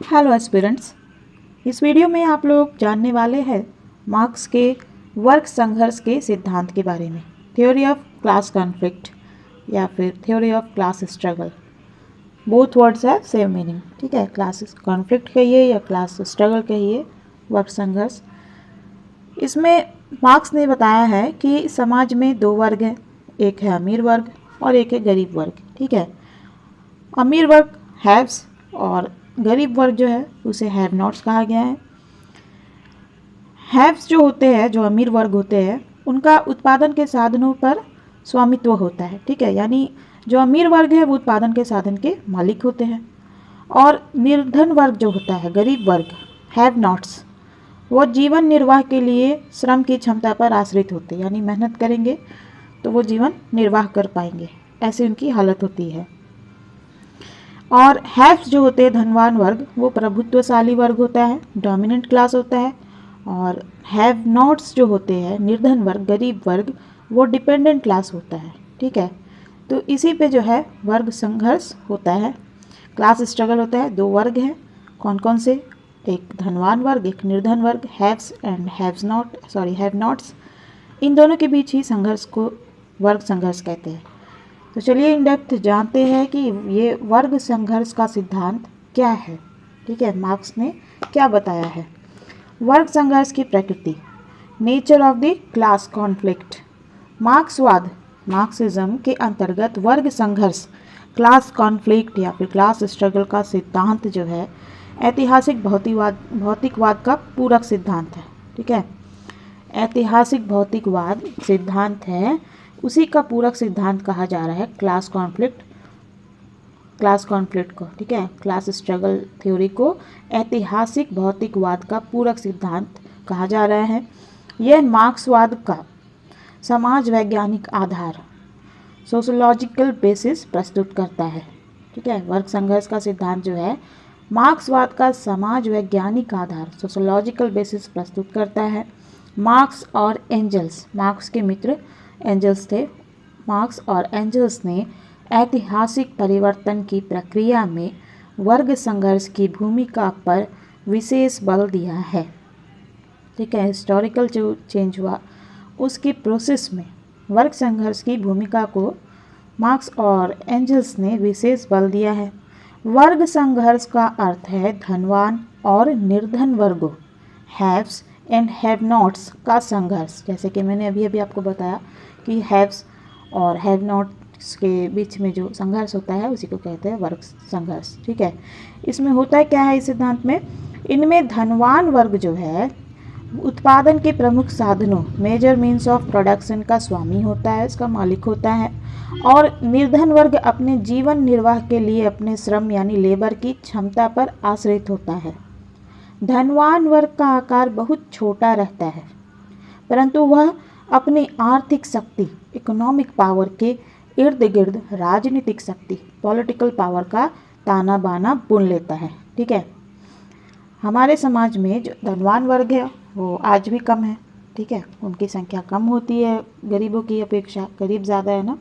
Hello aspirants. इस video में आप लोग जानने वाले हैं मार्क्स के वर्ग संघर्ष के सिद्धांत के बारे में। थ्योरी ऑफ क्लास कॉन्फ्लिक्ट या फिर theory of class struggle, both words है सेम मीनिंग। ठीक है, क्लास कॉन्फ्लिक्ट कहिए या क्लास स्ट्रगल कहिए, वर्ग संघर्ष। इसमें मार्क्स ने बताया है कि समाज में दो वर्ग हैं, एक है अमीर वर्ग और एक है गरीब वर्ग। ठीक है, अमीर वर्ग हैव्स और गरीब वर्ग जो है उसे हैव नॉट्स कहा गया है। हैव्स जो होते हैं, जो अमीर वर्ग होते हैं, उनका उत्पादन के साधनों पर स्वामित्व होता है। ठीक है, यानी जो अमीर वर्ग है वो उत्पादन के साधन के मालिक होते हैं। और निर्धन वर्ग जो होता है, गरीब वर्ग, हैव नॉट्स, वो जीवन निर्वाह के लिए श्रम की क्षमता पर आश्रित होते हैं, यानी मेहनत करेंगे तो वो जीवन निर्वाह कर पाएंगे, ऐसी उनकी हालत होती है। और हैव्स जो होते हैं, धनवान वर्ग, वो प्रभुत्वशाली वर्ग होता है, डोमिनेंट क्लास होता है। और हैव नॉट्स जो होते हैं, निर्धन वर्ग, गरीब वर्ग, वो डिपेंडेंट क्लास होता है। ठीक है, तो इसी पे जो है वर्ग संघर्ष होता है, क्लास स्ट्रगल होता है। दो वर्ग हैं, कौन कौन से? एक धनवान वर्ग, एक निर्धन वर्ग, हैव्स एंड हैव नॉट्स। इन दोनों के बीच ही संघर्ष को वर्ग संघर्ष कहते हैं। तो चलिए इन डेप्थ जानते हैं कि ये वर्ग संघर्ष का सिद्धांत क्या है। ठीक है, मार्क्स ने क्या बताया है। वर्ग संघर्ष की प्रकृति, nature of the class conflict. मार्क्सवाद, मार्क्सिज्म के अंतर्गत वर्ग संघर्ष, क्लास कॉन्फ्लिक्ट या फिर क्लास स्ट्रगल का सिद्धांत जो है ऐतिहासिक भौतिकवाद का पूरक सिद्धांत है। ठीक है, ऐतिहासिक भौतिकवाद सिद्धांत है, उसी का पूरक सिद्धांत कहा जा रहा है क्लास कॉन्फ्लिक्ट को। ठीक है, क्लास स्ट्रगल थ्योरी को ऐतिहासिक भौतिकवाद का पूरक सिद्धांत कहा जा रहा है। यह मार्क्सवाद का समाज वैज्ञानिक आधार, सोशोलॉजिकल बेसिस प्रस्तुत करता है। ठीक है, वर्ग संघर्ष का सिद्धांत जो है मार्क्सवाद का समाज वैज्ञानिक आधार, सोशोलॉजिकल बेसिस प्रस्तुत करता है। मार्क्स और एंजल्स, मार्क्स के मित्र एंजल्स थे, मार्क्स और एंजल्स ने ऐतिहासिक परिवर्तन की प्रक्रिया में वर्ग संघर्ष की भूमिका पर विशेष बल दिया है। ठीक है, हिस्टोरिकल जो चेंज हुआ उसकी प्रोसेस में वर्ग संघर्ष की भूमिका को मार्क्स और एंजल्स ने विशेष बल दिया है। वर्ग संघर्ष का अर्थ है धनवान और निर्धन वर्गों, हैव्स एंड हैव नॉट्स का संघर्ष। जैसे कि मैंने अभी आपको बताया कि हैव्स और हैव नॉट्स के बीच में जो संघर्ष होता है उसी को कहते हैं वर्ग संघर्ष। ठीक है, इसमें होता है क्या है इस सिद्धांत में, इनमें धनवान वर्ग जो है उत्पादन के प्रमुख साधनों, मेजर मीन्स ऑफ प्रोडक्शन का स्वामी होता है, इसका मालिक होता है। और निर्धन वर्ग अपने जीवन निर्वाह के लिए अपने श्रम यानी लेबर की क्षमता पर आश्रित होता है। धनवान वर्ग का आकार बहुत छोटा रहता है, परंतु वह अपनी आर्थिक शक्ति, इकोनॉमिक पावर के इर्द गिर्द राजनीतिक शक्ति, पॉलिटिकल पावर का ताना बाना बुन लेता है। ठीक है, हमारे समाज में जो धनवान वर्ग है वो आज भी कम है। ठीक है, उनकी संख्या कम होती है गरीबों की अपेक्षा, गरीब ज़्यादा है ना,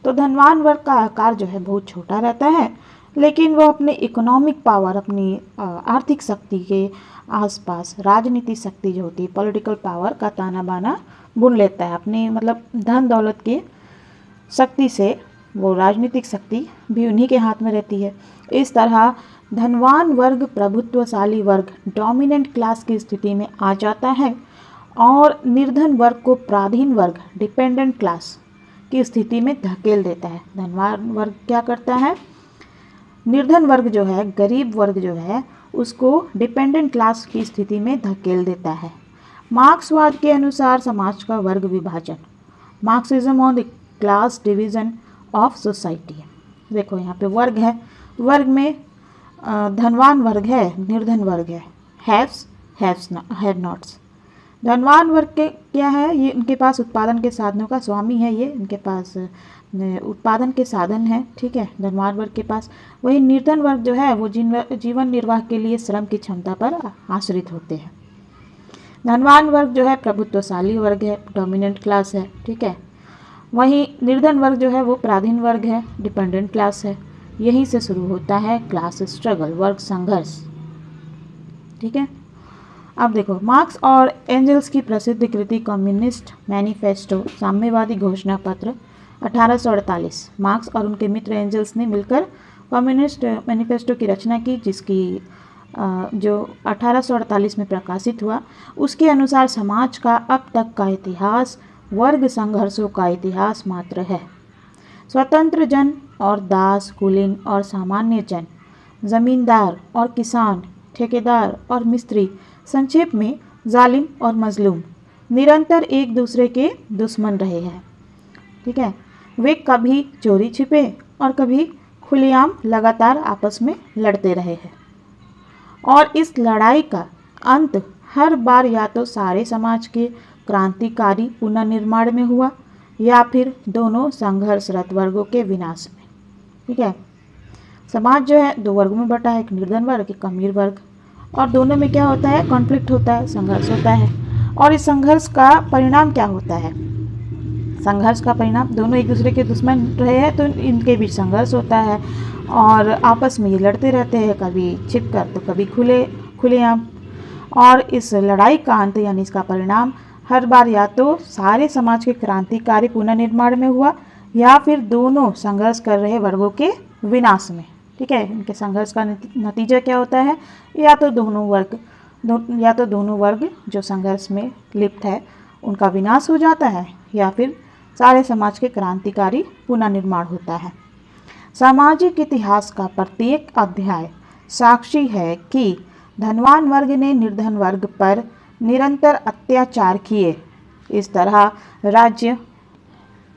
तो धनवान वर्ग का आकार जो है बहुत छोटा रहता है, लेकिन वो अपने इकोनॉमिक पावर, अपनी आर्थिक शक्ति के आसपास राजनीतिक शक्ति जो होती है, पॉलिटिकल पावर का ताना बाना बुन लेता है। अपनी मतलब धन दौलत की शक्ति से वो राजनीतिक शक्ति भी उन्हीं के हाथ में रहती है। इस तरह धनवान वर्ग प्रभुत्वशाली वर्ग, डोमिनेंट क्लास की स्थिति में आ जाता है और निर्धन वर्ग को पराधीन वर्ग, डिपेंडेंट क्लास की स्थिति में धकेल देता है। धनवान वर्ग क्या करता है, निर्धन वर्ग जो है, गरीब वर्ग जो है, उसको डिपेंडेंट क्लास की स्थिति में धकेल देता है। मार्क्सवाद के अनुसार समाज का वर्ग विभाजन, Marxism on the class division of society. देखो यहाँ पे वर्ग है, वर्ग में धनवान वर्ग है, निर्धन वर्ग है, हैव नॉट्स। धनवान वर्ग के क्या है, ये उनके पास उत्पादन के साधनों का स्वामी है, ये उनके पास उत्पादन के साधन है। ठीक है, धनवान वर्ग के पास। वही निर्धन वर्ग जो है वो जीवन निर्वाह के लिए श्रम की क्षमता पर आश्रित होते हैं। धनवान वर्ग जो है प्रभुत्वशाली वर्ग है, डोमिनेंट क्लास है। ठीक है, वहीं निर्धन वर्ग जो है वो पराधीन वर्ग है, डिपेंडेंट क्लास है। यहीं से शुरू होता है क्लास स्ट्रगल, वर्ग संघर्ष। ठीक है। अब देखो, मार्क्स और एंजल्स की प्रसिद्ध कृति कम्युनिस्ट मैनिफेस्टो, साम्यवादी घोषणा पत्र 1848। मार्क्स और उनके मित्र एंजल्स ने मिलकर कम्युनिस्ट मैनिफेस्टो की रचना की, जिसकी जो 1848 में प्रकाशित हुआ। उसके अनुसार समाज का अब तक का इतिहास वर्ग संघर्षों का इतिहास मात्र है। स्वतंत्र जन और दास, कुलीन और सामान्य जन, जमींदार और किसान, ठेकेदार और मिस्त्री, संक्षेप में जालिम और मजलूम, निरंतर एक दूसरे के दुश्मन रहे हैं। ठीक है, वे कभी चोरी छिपे और कभी खुलेआम लगातार आपस में लड़ते रहे हैं, और इस लड़ाई का अंत हर बार या तो सारे समाज के क्रांतिकारी पुनर्निर्माण में हुआ या फिर दोनों संघर्षरत वर्गों के विनाश में। ठीक है, समाज जो है दो वर्गों में बटा है, एक निर्धन वर्ग, एक अमीर वर्ग, और दोनों में क्या होता है, कॉन्फ्लिक्ट होता है, संघर्ष होता है। और इस संघर्ष का परिणाम क्या होता है? संघर्ष का परिणाम, दोनों एक दूसरे के दुश्मन रहे हैं तो इनके बीच संघर्ष होता है और आपस में ये लड़ते रहते हैं, कभी छिपकर तो कभी खुलेआम। और इस लड़ाई का अंत यानी इसका परिणाम हर बार या तो सारे समाज के क्रांतिकारी पुनर्निर्माण में हुआ या फिर दोनों संघर्ष कर रहे वर्गों के विनाश में। ठीक है, इनके संघर्ष का नतीजा क्या होता है? या तो दोनों वर्ग जो संघर्ष में लिप्त है उनका विनाश हो जाता है या फिर सारे समाज के क्रांतिकारी पुनर्निर्माण होता है। सामाजिक इतिहास का प्रत्येक अध्याय साक्षी है कि धनवान वर्ग ने निर्धन वर्ग पर निरंतर अत्याचार किए। इस तरह राज्य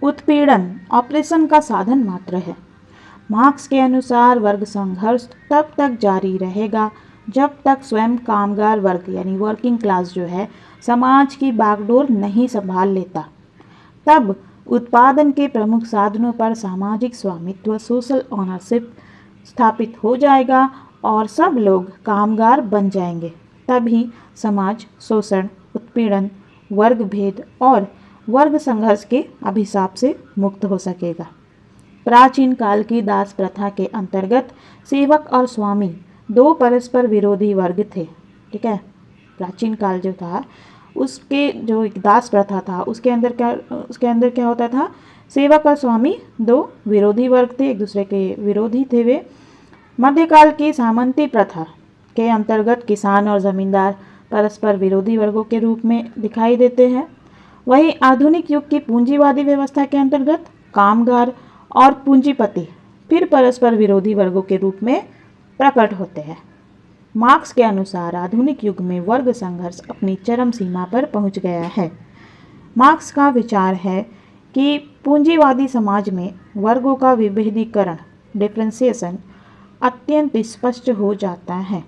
उत्पीड़न ऑपरेशन का साधन मात्र है। मार्क्स के अनुसार वर्ग संघर्ष तब तक जारी रहेगा जब तक स्वयं कामगार वर्ग यानी वर्किंग क्लास जो है समाज की बागडोर नहीं संभाल लेता। तब उत्पादन के प्रमुख साधनों पर सामाजिक स्वामित्व, सोशल ओनरशिप स्थापित हो जाएगा और सब लोग कामगार बन जाएंगे। तभी समाज शोषण, उत्पीड़न, वर्ग भेद और वर्ग संघर्ष के अभिशाप से मुक्त हो सकेगा। प्राचीन काल की दास प्रथा के अंतर्गत सेवक और स्वामी दो परस्पर विरोधी वर्ग थे। ठीक है, प्राचीन काल जो था उसके जो एक दास प्रथा था उसके अंदर क्या होता था? सेवक और स्वामी दो विरोधी वर्ग थे, एक दूसरे के विरोधी थे वे। मध्यकाल की सामंती प्रथा के अंतर्गत किसान और जमींदार परस्पर विरोधी वर्गों के रूप में दिखाई देते हैं। वहीं आधुनिक युग की पूंजीवादी व्यवस्था के अंतर्गत कामगार और पूंजीपति फिर परस्पर विरोधी वर्गों के रूप में प्रकट होते हैं। मार्क्स के अनुसार आधुनिक युग में वर्ग संघर्ष अपनी चरम सीमा पर पहुंच गया है। मार्क्स का विचार है कि पूंजीवादी समाज में वर्गों का विभेदीकरण, डिफरेंशिएशन अत्यंत स्पष्ट हो जाता है।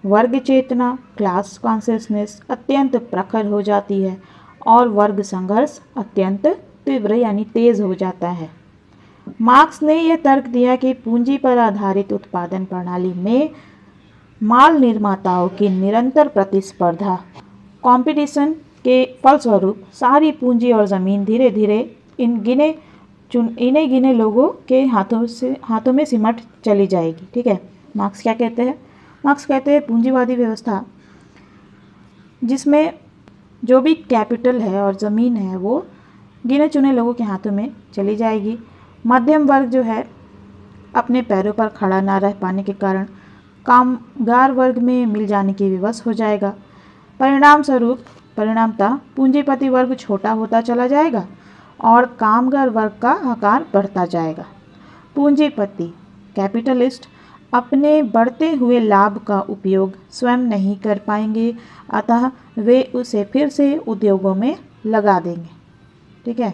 वर्ग चेतना, क्लास कॉन्शियसनेस अत्यंत प्रखर हो जाती है और वर्ग संघर्ष अत्यंत तीव्र यानी तेज हो जाता है। मार्क्स ने यह तर्क दिया कि पूंजी पर आधारित उत्पादन प्रणाली में माल निर्माताओं की निरंतर प्रतिस्पर्धा, कंपटीशन के फलस्वरूप सारी पूंजी और ज़मीन धीरे धीरे इन्हीं गिने लोगों के हाथों में सिमट चली जाएगी। ठीक है, मार्क्स क्या कहते हैं? मार्क्स कहते हैं पूंजीवादी व्यवस्था जिसमें जो भी कैपिटल है और ज़मीन है वो गिने चुने लोगों के हाथों में चली जाएगी। मध्यम वर्ग जो है अपने पैरों पर खड़ा ना रह पाने के कारण कामगार वर्ग में मिल जाने की विवश हो जाएगा। परिणामतः पूंजीपति वर्ग छोटा होता चला जाएगा और कामगार वर्ग का आकार बढ़ता जाएगा। पूंजीपति कैपिटलिस्ट अपने बढ़ते हुए लाभ का उपयोग स्वयं नहीं कर पाएंगे, अतः वे उसे फिर से उद्योगों में लगा देंगे। ठीक है,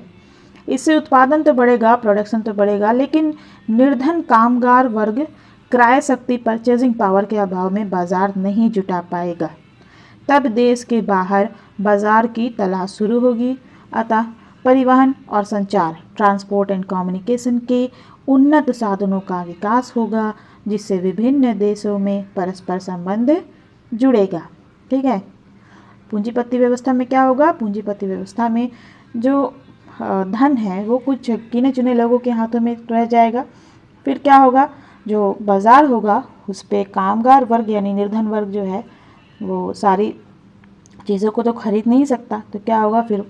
इससे उत्पादन तो बढ़ेगा, प्रोडक्शन तो बढ़ेगा, लेकिन निर्धन कामगार वर्ग क्रय शक्ति, परचेजिंग पावर के अभाव में बाजार नहीं जुटा पाएगा। तब देश के बाहर बाजार की तलाश शुरू होगी। अतः परिवहन और संचार, ट्रांसपोर्ट एंड कम्युनिकेशन के उन्नत साधनों का विकास होगा, जिससे विभिन्न देशों में परस्पर संबंध जुड़ेगा। ठीक है, पूंजीपति व्यवस्था में क्या होगा? पूंजीपति व्यवस्था में जो धन है वो कुछ गिने चुने लोगों के हाथों में रह जाएगा। फिर क्या होगा? जो बाजार होगा उस पर कामगार वर्ग यानी निर्धन वर्ग जो है वो सारी चीज़ों को तो खरीद नहीं सकता, तो क्या होगा फिर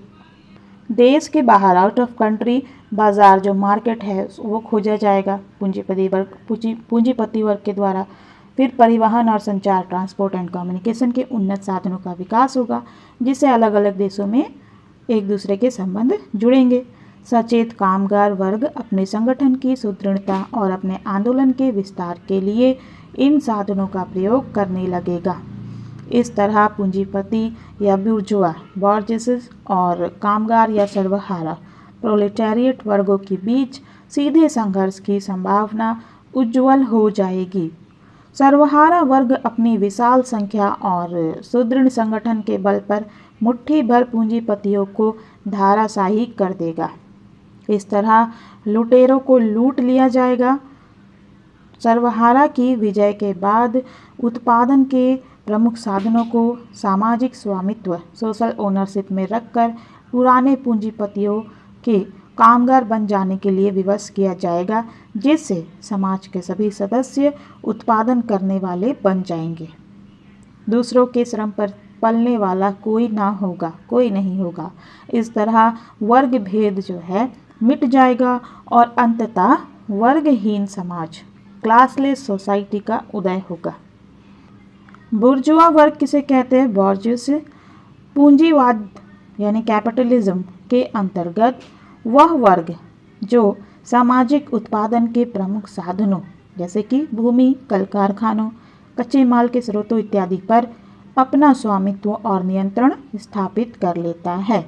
देश के बाहर आउट ऑफ कंट्री बाज़ार जो मार्केट है वो खोजा जाएगा पूंजीपति वर्ग के द्वारा। फिर परिवहन और संचार ट्रांसपोर्ट एंड कम्युनिकेशन के उन्नत साधनों का विकास होगा, जिससे अलग अलग देशों में एक दूसरे के संबंध जुड़ेंगे। सचेत कामगार वर्ग अपने संगठन की सुदृढ़ता और अपने आंदोलन के विस्तार के लिए इन साधनों का प्रयोग करने लगेगा। इस तरह पूंजीपति या बुर्जुआ बॉर्जेस और कामगार या सर्वहारा प्रोलेटारिएट वर्गों के बीच सीधे संघर्ष की संभावना उज्जवल हो जाएगी। सर्वहारा वर्ग अपनी विशाल संख्या और सुदृढ़ संगठन के बल पर मुट्ठी भर पूंजीपतियों को धाराशाही कर देगा। इस तरह लुटेरों को लूट लिया जाएगा। सर्वहारा की विजय के बाद उत्पादन के प्रमुख साधनों को सामाजिक स्वामित्व सोशल ओनरशिप में रखकर पुराने पूंजीपतियों के कामगार बन जाने के लिए विवश किया जाएगा, जिससे समाज के सभी सदस्य उत्पादन करने वाले बन जाएंगे। दूसरों के श्रम पर पलने वाला कोई नहीं होगा। इस तरह वर्ग भेद जो है मिट जाएगा और अंततः वर्गहीन समाज क्लासलेस सोसाइटी का उदय होगा। बुर्जुआ वर्ग किसे कहते हैं? बॉर्जियस पूंजीवाद यानी कैपिटलिज्म के अंतर्गत वह वर्ग जो सामाजिक उत्पादन के प्रमुख साधनों जैसे कि भूमि, कल कारखानों, कच्चे माल के स्रोतों इत्यादि पर अपना स्वामित्व और नियंत्रण स्थापित कर लेता है।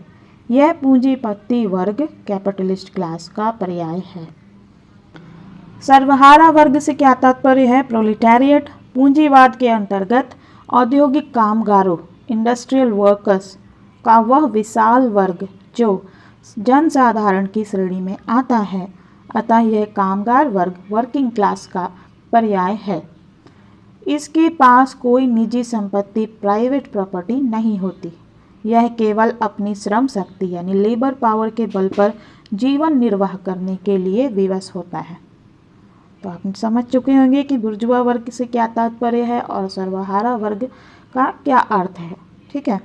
यह पूंजीपति वर्ग कैपिटलिस्ट क्लास का पर्याय है। सर्वहारा वर्ग से क्या तात्पर्य है? प्रोलेटारिएट पूंजीवाद के अंतर्गत औद्योगिक कामगारों इंडस्ट्रियल वर्कर्स का वह विशाल वर्ग जो जनसाधारण की श्रेणी में आता है। अतः यह कामगार वर्ग वर्किंग क्लास का पर्याय है। इसके पास कोई निजी संपत्ति प्राइवेट प्रॉपर्टी नहीं होती। यह केवल अपनी श्रम शक्ति यानी लेबर पावर के बल पर जीवन निर्वाह करने के लिए विवश होता है। तो आप समझ चुके होंगे कि बुर्जुआ वर्ग से क्या तात्पर्य है और सर्वहारा वर्ग का क्या अर्थ है। ठीक है,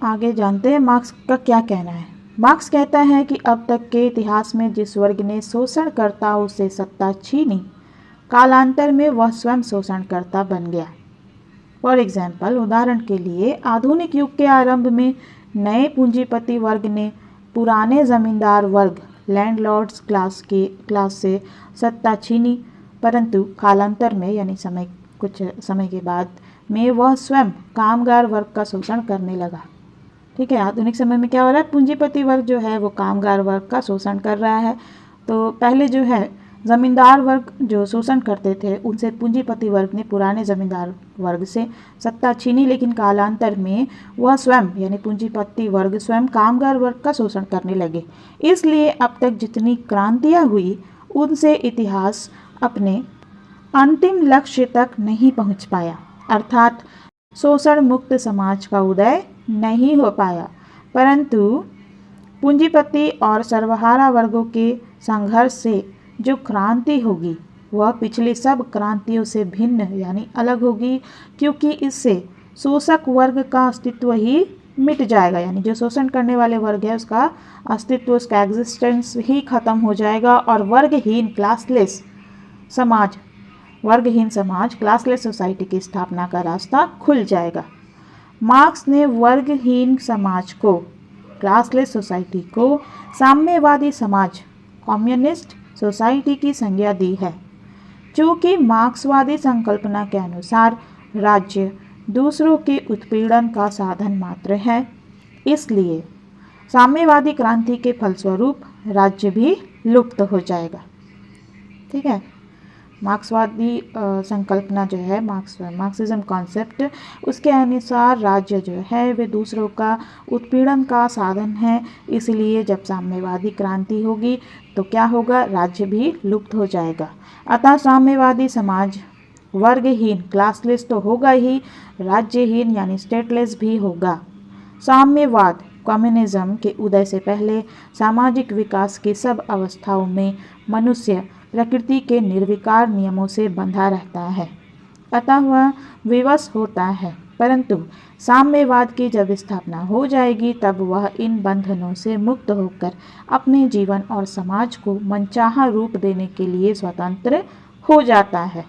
आगे जानते हैं मार्क्स का क्या कहना है। मार्क्स कहता है कि अब तक के इतिहास में जिस वर्ग ने शोषणकर्ताओं से सत्ता छीनी, कालांतर में वह स्वयं शोषणकर्ता बन गया। फॉर एग्जाम्पल, उदाहरण के लिए आधुनिक युग के आरंभ में नए पूंजीपति वर्ग ने पुराने जमींदार वर्ग लैंडलॉर्ड्स क्लास से सत्ता छीनी, परंतु कालांतर में यानी कुछ समय के बाद में वह स्वयं कामगार वर्ग का शोषण करने लगा। ठीक है, आधुनिक समय में क्या हो रहा है? पूंजीपति वर्ग जो है वो कामगार वर्ग का शोषण कर रहा है। तो पहले जो है ज़मींदार वर्ग जो शोषण करते थे उनसे पूंजीपति वर्ग ने पुराने ज़मींदार वर्ग से सत्ता छीनी, लेकिन कालांतर में वह स्वयं यानी पूंजीपति वर्ग स्वयं कामगार वर्ग का शोषण करने लगे। इसलिए अब तक जितनी क्रांतियाँ हुई उनसे इतिहास अपने अंतिम लक्ष्य तक नहीं पहुँच पाया, अर्थात शोषण मुक्त समाज का उदय नहीं हो पाया। परंतु पूंजीपति और सर्वहारा वर्गों के संघर्ष से जो क्रांति होगी वह पिछली सब क्रांतियों से भिन्न यानी अलग होगी, क्योंकि इससे शोषक वर्ग का अस्तित्व ही मिट जाएगा। यानी जो शोषण करने वाले वर्ग है उसका अस्तित्व, उसका एग्जिस्टेंस ही खत्म हो जाएगा और वर्गहीन समाज क्लासलेस सोसाइटी की स्थापना का रास्ता खुल जाएगा। मार्क्स ने वर्गहीन समाज को, क्लासलेस सोसाइटी को साम्यवादी समाज कम्युनिस्ट सोसाइटी की संज्ञा दी है। चूँकि मार्क्सवादी संकल्पना के अनुसार राज्य दूसरों के उत्पीड़न का साधन मात्र है, इसलिए साम्यवादी क्रांति के फलस्वरूप राज्य भी लुप्त हो जाएगा। ठीक है, मार्क्सवादी संकल्पना जो है मार्क्सिज्म कॉन्सेप्ट, उसके अनुसार राज्य जो है वे दूसरों का उत्पीड़न का साधन है। इसलिए जब साम्यवादी क्रांति होगी तो क्या होगा? राज्य भी लुप्त हो जाएगा। अतः साम्यवादी समाज वर्गहीन क्लासलेस तो होगा ही, राज्यहीन यानी स्टेटलेस भी होगा। साम्यवाद कम्युनिज्म के उदय से पहले सामाजिक विकास की सब अवस्थाओं में मनुष्य प्रकृति के निर्विकार नियमों से बंधा रहता है, अतः वह विवश होता है। परंतु साम्यवाद की जब स्थापना हो जाएगी तब वह इन बंधनों से मुक्त होकर अपने जीवन और समाज को मनचाहा रूप देने के लिए स्वतंत्र हो जाता है।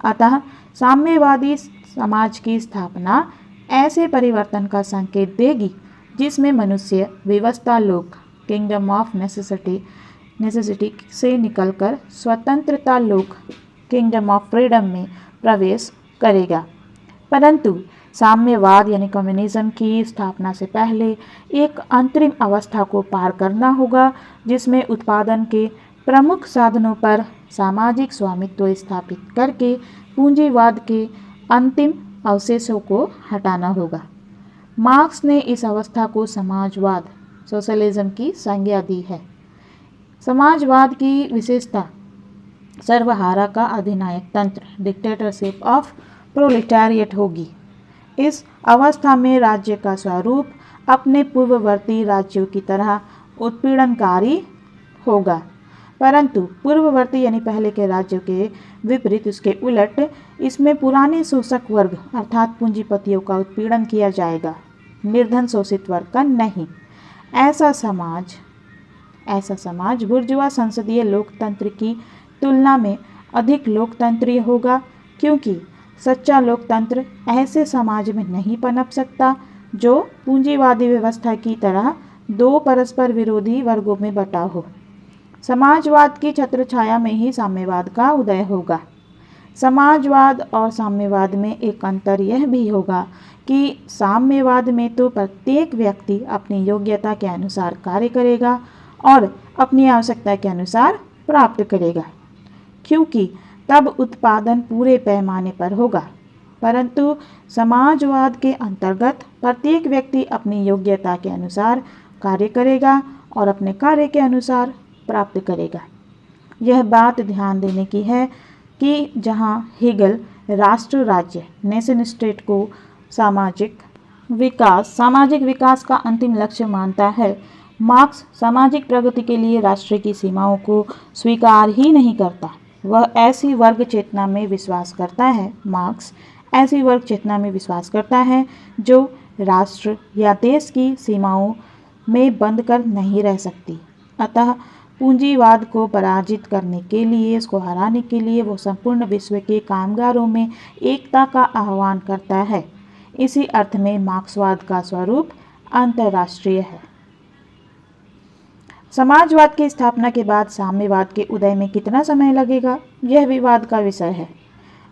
अतः साम्यवादी समाज की स्थापना ऐसे परिवर्तन का संकेत देगी जिसमें मनुष्य व्यवस्था लोक किंगडम ऑफ नेसेसिटी से निकलकर स्वतंत्रता लोक किंगडम ऑफ फ्रीडम में प्रवेश करेगा। परंतु साम्यवाद यानी कम्युनिज्म की स्थापना से पहले एक अंतरिम अवस्था को पार करना होगा जिसमें उत्पादन के प्रमुख साधनों पर सामाजिक स्वामित्व स्थापित करके पूंजीवाद के अंतिम अवशेषों को हटाना होगा। मार्क्स ने इस अवस्था को समाजवाद सोशलिज्म की संज्ञा दी है। समाजवाद की विशेषता सर्वहारा का अधिनायक तंत्र डिक्टेटरशिप ऑफ प्रोलेटारिएट होगी। इस अवस्था में राज्य का स्वरूप अपने पूर्ववर्ती राज्यों की तरह उत्पीड़नकारी होगा, परंतु पूर्ववर्ती यानी पहले के राज्यों के विपरीत उसके उलट इसमें पुराने शोषक वर्ग अर्थात पूंजीपतियों का उत्पीड़न किया जाएगा, निर्धन शोषित वर्ग का नहीं। ऐसा समाज बुर्जुआ संसदीय लोकतंत्र की तुलना में अधिक लोकतंत्रीय होगा, क्योंकि सच्चा लोकतंत्र ऐसे समाज में नहीं पनप सकता जो पूंजीवादी व्यवस्था की तरह दो परस्पर विरोधी वर्गों में बटा हो। समाजवाद की छत्रछाया में ही साम्यवाद का उदय होगा। समाजवाद और साम्यवाद में एक अंतर यह भी होगा कि साम्यवाद में तो प्रत्येक व्यक्ति अपनी योग्यता के अनुसार कार्य करेगा और अपनी आवश्यकता के अनुसार प्राप्त करेगा, क्योंकि तब उत्पादन पूरे पैमाने पर होगा। परंतु समाजवाद के अंतर्गत प्रत्येक व्यक्ति अपनी योग्यता के अनुसार कार्य करेगा और अपने कार्य के अनुसार प्राप्त करेगा। यह बात ध्यान देने की है कि जहाँ हेगल राष्ट्र राज्य नेशन स्टेट को सामाजिक विकास का अंतिम लक्ष्य मानता है, मार्क्स सामाजिक प्रगति के लिए राष्ट्र की सीमाओं को स्वीकार ही नहीं करता। वह ऐसी वर्ग चेतना में विश्वास करता है जो राष्ट्र या देश की सीमाओं में बंद कर नहीं रह सकती। अतः पूंजीवाद को पराजित करने के लिए, इसको हराने के लिए वो संपूर्ण विश्व के कामगारों में एकता का आह्वान करता है। इसी अर्थ में मार्क्सवाद का स्वरूप अंतर्राष्ट्रीय है। समाजवाद की स्थापना के बाद साम्यवाद के उदय में कितना समय लगेगा, यह विवाद का विषय है।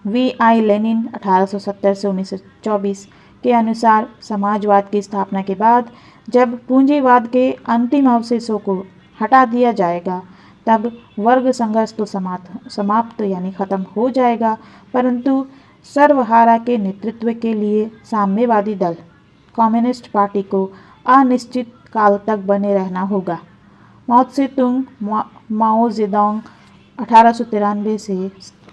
V.I. लेनिन 1870 से 1924 के अनुसार समाजवाद की स्थापना के बाद जब पूंजीवाद के अंतिम अवशेषों को हटा दिया जाएगा तब वर्ग संघर्ष तो समाप्त यानी खत्म हो जाएगा, परंतु सर्वहारा के नेतृत्व के लिए साम्यवादी दल कम्युनिस्ट पार्टी को अनिश्चित काल तक बने रहना होगा। माओ जेडोंग 1893 से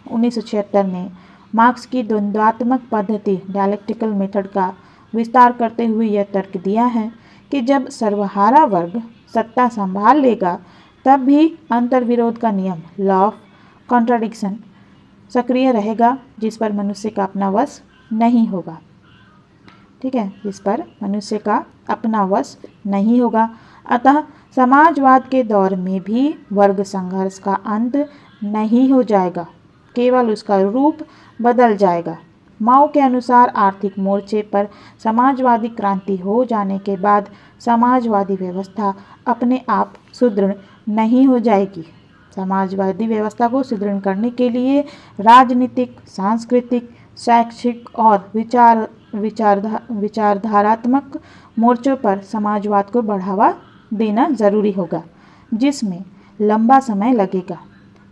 1976 ने मार्क्स की द्वंद्वात्मक पद्धति डायलेक्टिकल मेथड का विस्तार करते हुए यह तर्क दिया है कि जब सर्वहारा वर्ग सत्ता संभाल लेगा तब भी अंतर्विरोध का नियम लॉ ऑफ कॉन्ट्राडिक्शन सक्रिय रहेगा, जिस पर मनुष्य का अपना वश नहीं होगा। ठीक है, जिस पर मनुष्य का अपना वश नहीं होगा। अतः समाजवाद के दौर में भी वर्ग संघर्ष का अंत नहीं हो जाएगा, केवल उसका रूप बदल जाएगा। माओ के अनुसार आर्थिक मोर्चे पर समाजवादी क्रांति हो जाने के बाद समाजवादी व्यवस्था अपने आप सुदृढ़ नहीं हो जाएगी। समाजवादी व्यवस्था को सुदृढ़ करने के लिए राजनीतिक, सांस्कृतिक, शैक्षिक और विचारधारात्मक मोर्चों पर समाजवाद को बढ़ावा देना जरूरी होगा, जिसमें लंबा समय लगेगा।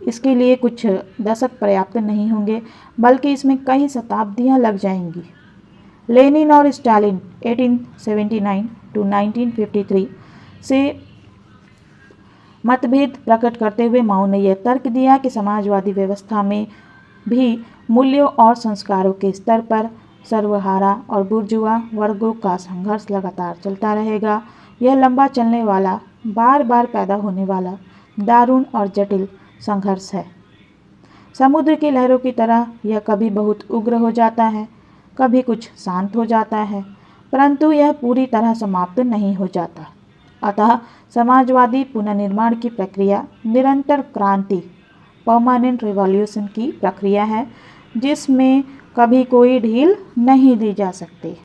इसके लिए कुछ दशक पर्याप्त नहीं होंगे, बल्कि इसमें कई शताब्दियां लग जाएंगी। लेनिन और स्टालिन 1879 to 1953 से मतभेद प्रकट करते हुए माओ ने यह तर्क दिया कि समाजवादी व्यवस्था में भी मूल्यों और संस्कारों के स्तर पर सर्वहारा और बुर्जुआ वर्गों का संघर्ष लगातार चलता रहेगा। यह लंबा चलने वाला, बार बार पैदा होने वाला, दारुण और जटिल संघर्ष है। समुद्र की लहरों की तरह यह कभी बहुत उग्र हो जाता है, कभी कुछ शांत हो जाता है, परंतु यह पूरी तरह समाप्त नहीं हो जाता। अतः समाजवादी पुनर्निर्माण की प्रक्रिया निरंतर क्रांति, परमानेंट रिवॉल्यूशन की प्रक्रिया है, जिसमें कभी कोई ढील नहीं दी जा सकती।